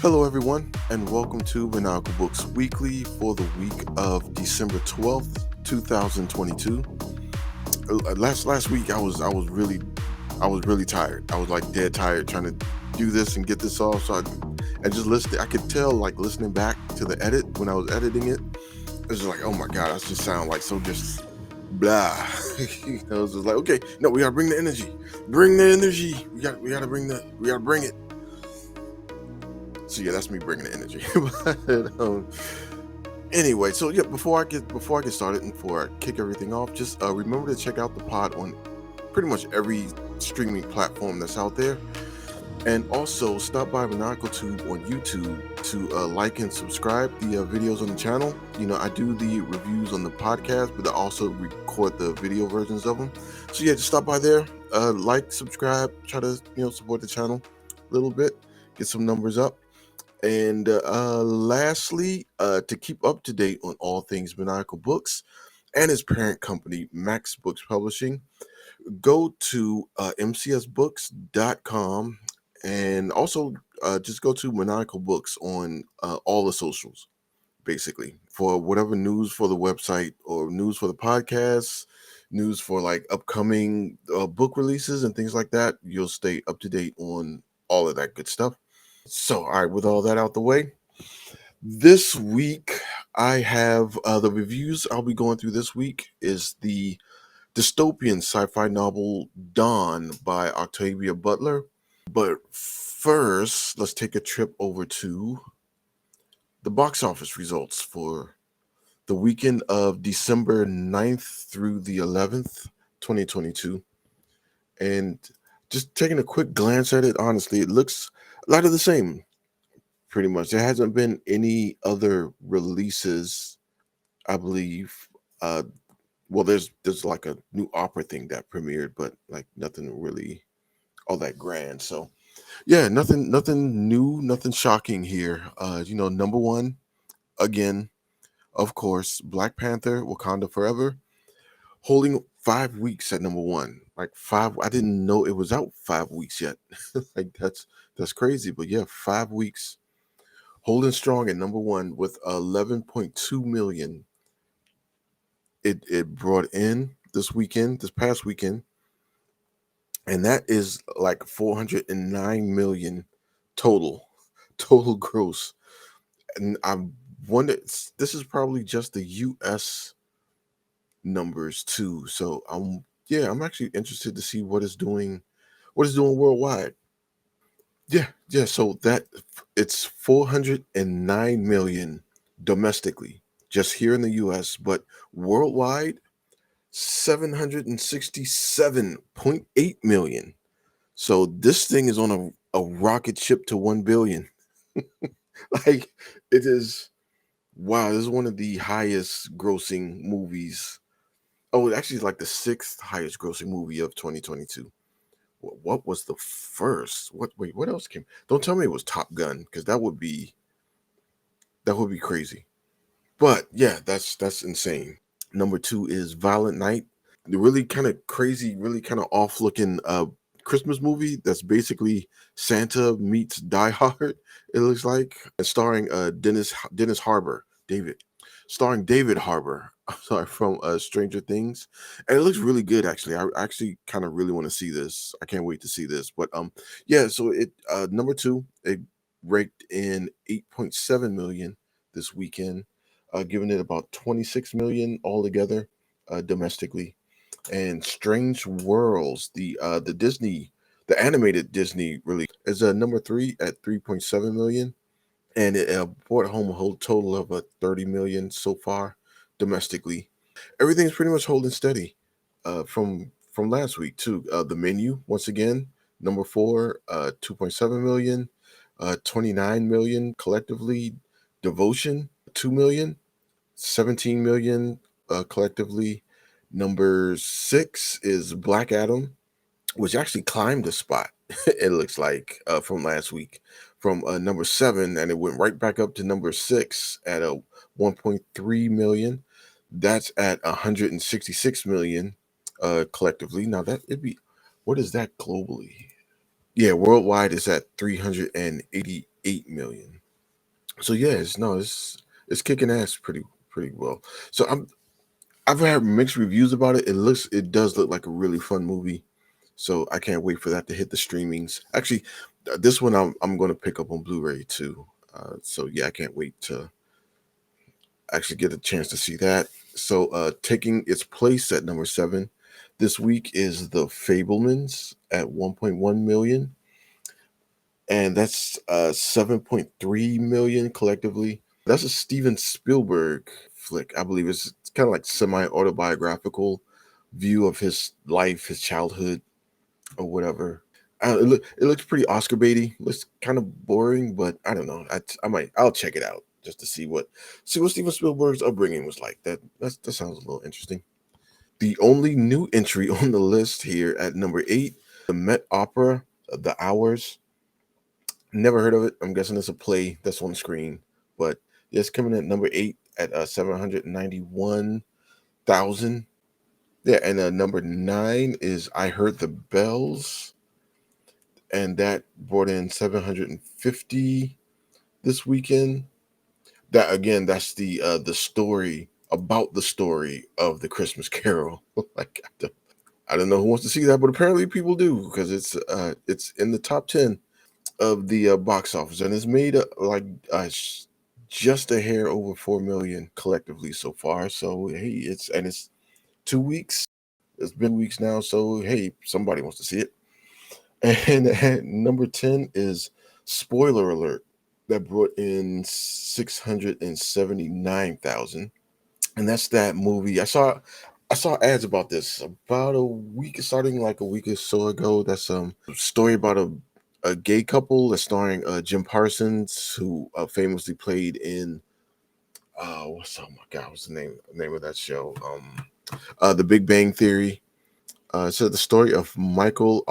Hello, everyone, and welcome to Maniacal Books Weekly for the week of December 12th, 2022. Last week, I was really tired. I was like dead tired trying to do this and get this off. I just listened. I could tell, like listening back to the edit when I was editing it. It was just like, oh my god, I just sound like so just blah. I was just like, okay, no, we gotta bring the energy. Bring the energy. We gotta bring it. So yeah, that's me bringing the energy. Anyway, so yeah, before I get started and before I kick everything off, just remember to check out the pod on pretty much every streaming platform that's out there, and also stop by Maniacal Tube on YouTube to like and subscribe the videos on the channel. You know, I do the reviews on the podcast, but I also record the video versions of them. So yeah, just stop by there, like, subscribe, try to support the channel a little bit, get some numbers up. And lastly, to keep up to date on all things Maniacal Books and its parent company, Max Books Publishing, go to mcsbooks.com and also just go to Maniacal Books on all the socials, basically, for whatever news for the website or news for the podcast, news for like upcoming book releases and things like that. You'll stay up to date on all of that good stuff. So, all right, with all that out the way, this week I have the reviews I'll be going through this week is the dystopian sci-fi novel Dawn by Octavia Butler. But first, let's take a trip over to the box office results for the weekend of December 9th through the 11th, 2022. And just taking a quick glance at it, honestly, it looks a lot of the same. Pretty much. There hasn't been any other releases, I believe. Uh, well, there's like a new opera thing that premiered, but like nothing really all that grand. So yeah, nothing new, nothing shocking here. Number one again, of course, Black Panther: Wakanda Forever, holding 5 weeks at number one. Like five, I didn't know it was out 5 weeks yet. Like that's crazy, but yeah, 5 weeks holding strong at number one with 11.2 million. It brought in this past weekend, and that is like 409 million total, total gross. And I wonder, this is probably just the U.S. numbers too. So I'm actually interested to see what it's doing worldwide. Yeah. So that it's 409 million domestically, just here in the US, but worldwide, 767.8 million. So this thing is on a rocket ship to 1 billion. Like it is, wow, this is one of the highest grossing movies. Oh, it actually is like the sixth highest grossing movie of 2022. What was the first? What else came? Don't tell me it was Top Gun, because that would be crazy. But yeah, that's insane. Number two is Violent Night, the really kind of crazy, really kind of off looking Christmas movie that's basically Santa meets Die Hard. It looks like, and starring Dennis Harbor, starring David Harbor. Sorry, from Stranger Things, and it looks really good. Actually, I actually kind of really want to see this. I can't wait to see this. But yeah. So it number two, it raked in 8.7 million this weekend, giving it about 26 million altogether domestically. And Strange Worlds, the animated Disney release, is number three at 3.7 million, and it brought home a whole total of 30 million so far domestically. Everything's pretty much holding steady from last week too. The Menu, once again, number four, 2.7 million, 29 million collectively. Devotion, 2 million, 17 million collectively. Number six is Black Adam, which actually climbed a spot. It looks like from last week, from number seven, and it went right back up to number six at a 1.3 million. That's at 166 million collectively. Now that it'd be, what is that globally? Yeah, worldwide is at 388 million. So yeah, it's kicking ass pretty well. So I've had mixed reviews about it. It does look like a really fun movie. So I can't wait for that to hit the streamings. Actually, this one I'm going to pick up on Blu-ray too. So yeah, I can't wait to actually get a chance to see that. So taking its place at number 7 this week is The Fablemans at 1.1 million, and that's 7.3 million collectively. That's a Steven Spielberg flick. I believe it's kind of like semi-autobiographical view of his life, his childhood, or whatever. It looks pretty Oscar baity. Looks kind of boring, but I don't know. I'll check it out just to see what Steven Spielberg's upbringing was like. That sounds a little interesting. The only new entry on the list here at number 8, the Met Opera, The Hours. Never heard of it. I'm guessing it's a play that's on screen, but it's coming at number 8 at 791,000. Yeah, and number 9 is I Heard the Bells, and that brought in 750 this weekend. That again, that's the story about the story of the Christmas Carol. Like I don't know who wants to see that, but apparently people do because it's in the top 10 of the box office, and it's made just a hair over 4 million collectively so far. So hey, it's 2 weeks. It's been weeks now, so hey, somebody wants to see it. And at number 10 is spoiler alert that brought in 679,000, and that's that movie. I saw ads about this about a week, starting like a week or so ago. That's story about a gay couple that's starring Jim Parsons, who famously played in oh my god, what's the name of that show? The Big Bang Theory. So the story of Michael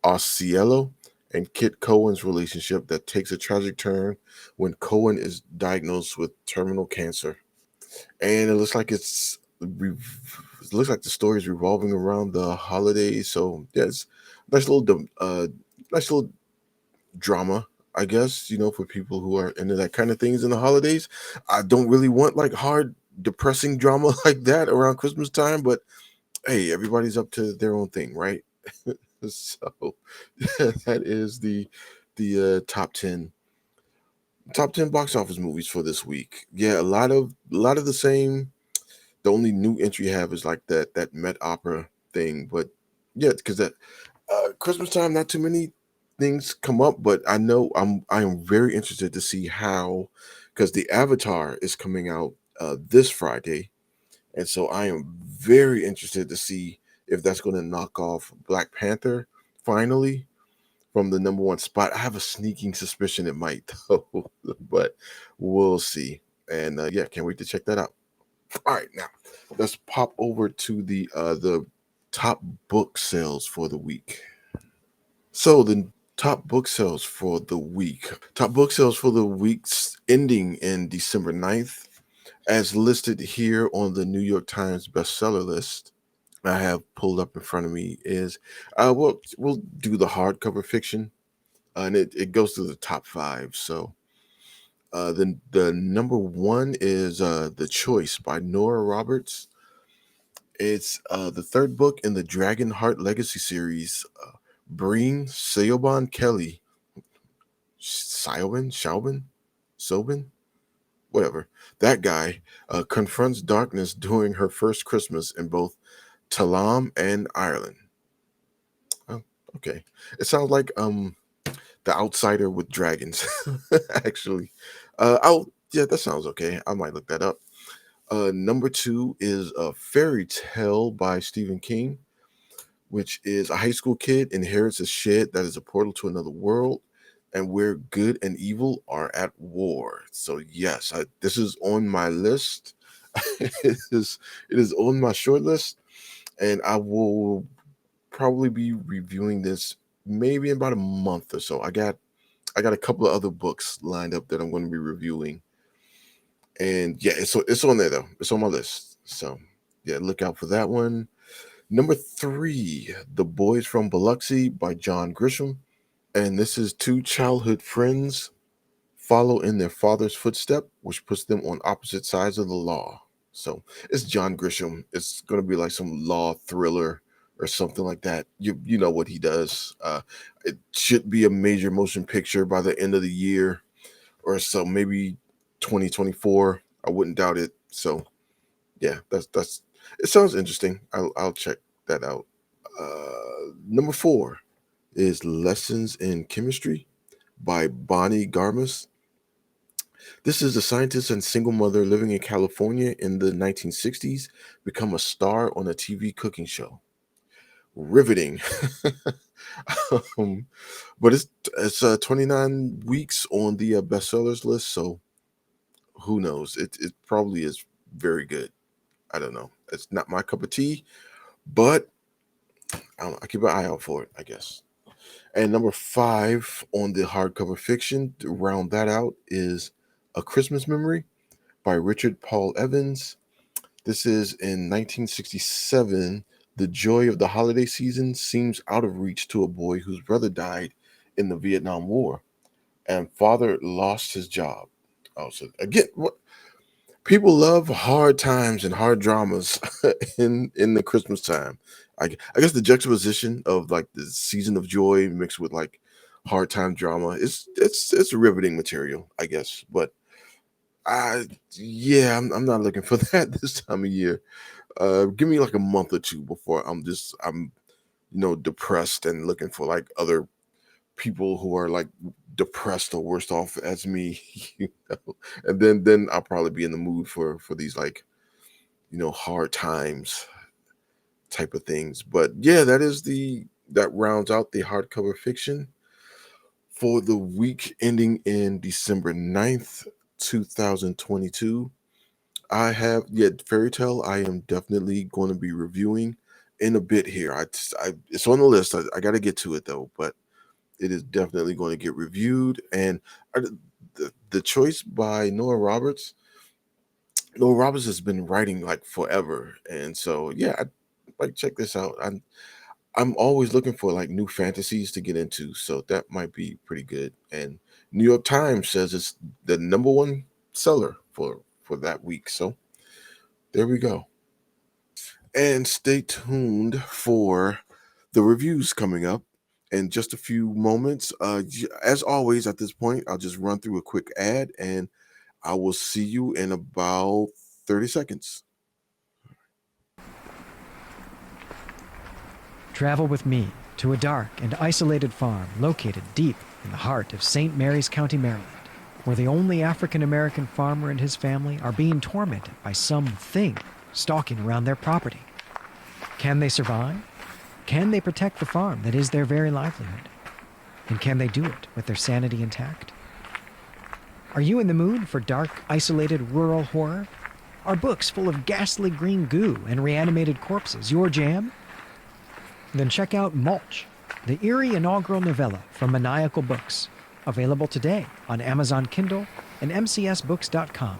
Osciello and Kit Cohen's relationship that takes a tragic turn when Cohen is diagnosed with terminal cancer, and it looks like the story is revolving around the holidays. So yeah, it's nice little drama, I guess, for people who are into that kind of things in the holidays. I don't really want like hard, depressing drama like that around Christmas time, but hey, everybody's up to their own thing, right? So that is the top 10 box office movies for this week. Yeah, a lot of the same. The only new entry you have is like that Met Opera thing, but yeah, because that Christmas time, not too many things come up, but I am very interested to see how, because the Avatar is coming out this Friday, and so I am very interested to see if that's going to knock off Black Panther finally from the number one spot. I have a sneaking suspicion it might though, but we'll see. And yeah, can't wait to check that out. All right, now let's pop over to the top book sales for the week. So the top book sales for the week. Top book sales for the weeks ending in December 9th, as listed here on the New York Times bestseller list. I have pulled up in front of me is we'll do the hardcover fiction, and it goes to the top 5. So the number 1 is The Choice by Nora Roberts. It's the third book in the Dragon Heart Legacy series. Breen Seoban Kelly, Sobin, whatever. That guy confronts darkness during her first Christmas in both Talam and Ireland. Oh, okay. It sounds like The Outsider with dragons, actually. Yeah, that sounds okay. I might look that up. Number 2 is a fairy tale by Stephen King, which is a high school kid inherits a shed that is a portal to another world, and where good and evil are at war. So yes, this is on my list. It is on my short list, and I will probably be reviewing this maybe in about a month or so. I got a couple of other books lined up that I'm going to be reviewing, and yeah, it's on there though. It's on my list. So yeah, look out for that one. Number 3, The Boys from Biloxi by John Grisham. And this is two childhood friends follow in their father's footstep, which puts them on opposite sides of the law. So it's John Grisham. It's going to be like some law thriller or something like that. You know what he does. It should be a major motion picture by the end of the year or so, maybe 2024. I wouldn't doubt it. So yeah, that's it. Sounds interesting. I'll check that out. Number 4 is Lessons in Chemistry by Bonnie Garmus. This is a scientist and single mother living in California in the 1960s, become a star on a TV cooking show. Riveting. um, but it's 29 weeks on the bestsellers list, so who knows? It probably is very good. I don't know. It's not my cup of tea, but I don't know, I keep an eye out for it, I guess. And number 5 on the hardcover fiction to round that out is A Christmas Memory by Richard Paul Evans. This is in 1967. The joy of the holiday season seems out of reach to a boy whose brother died in the Vietnam War and father lost his job. Oh, so again, what people love hard times and hard dramas in the Christmas time. I guess the juxtaposition of like the season of joy mixed with like hard time drama it's riveting material, I guess. But yeah, I'm not looking for that this time of year. Give me like a month or two before I'm depressed and looking for like other people who are like depressed or worse off as me, and then I'll probably be in the mood for these like hard times type of things. But yeah, that rounds out the hardcover fiction for the week ending in December 9th, 2022. I have Fairy Tale. I am definitely going to be reviewing in a bit here. It's on the list. I got to get to it though, but it is definitely going to get reviewed. And the choice by Noah Roberts. Noah Roberts has been writing like forever, and so yeah, I like check this out. I'm always looking for like new fantasies to get into, so that might be pretty good. And New York Times says it's the number one seller for that week. So there we go. And stay tuned for the reviews coming up in just a few moments. As always, at this point, I'll just run through a quick ad and I will see you in about 30 seconds. Travel with me to a dark and isolated farm located deep in the heart of St. Mary's County, Maryland, where the only African-American farmer and his family are being tormented by something stalking around their property. Can they survive? Can they protect the farm that is their very livelihood? And can they do it with their sanity intact? Are you in the mood for dark, isolated rural horror? Are books full of ghastly green goo and reanimated corpses your jam? Then check out Mulch, the eerie inaugural novella from Maniacal Books, available today on Amazon Kindle and mcsbooks.com.